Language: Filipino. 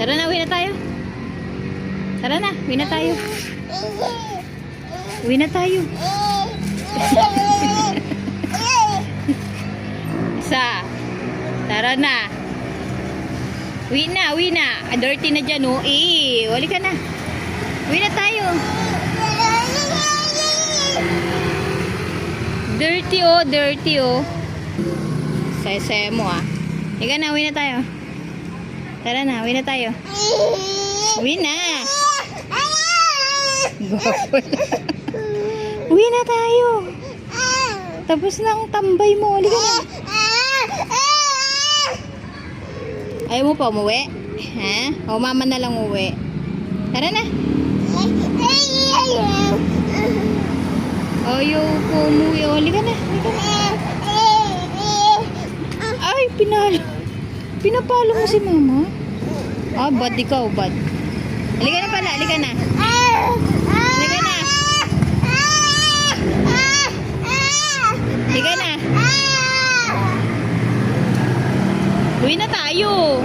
Tara na, uwi na tayo. Tara na, uwi na tayo. Uwi na tayo. Isa. Tara na. Uwi na, uwi na. Dirty na dyan, oh. Wali ka na. Uwi na tayo. Dirty, oh. Dirty, oh. Saya-saya mo, ah. Higa na, uwi na tayo. Tara na, uwi na tayo. Uwi na. Uwi na tayo. Tapos na ang tambay mo. Halika na. Ayaw mo pa umuwi? Ha? O mama na lang uwi. Tara na. Ayaw po umuwi. O, halika na. Halika na. Ay, pinapalo mo si mama. Ah, bad ikaw, bad. Halika na pala, halika na. Halika na. Halika na. Uwi na tayo.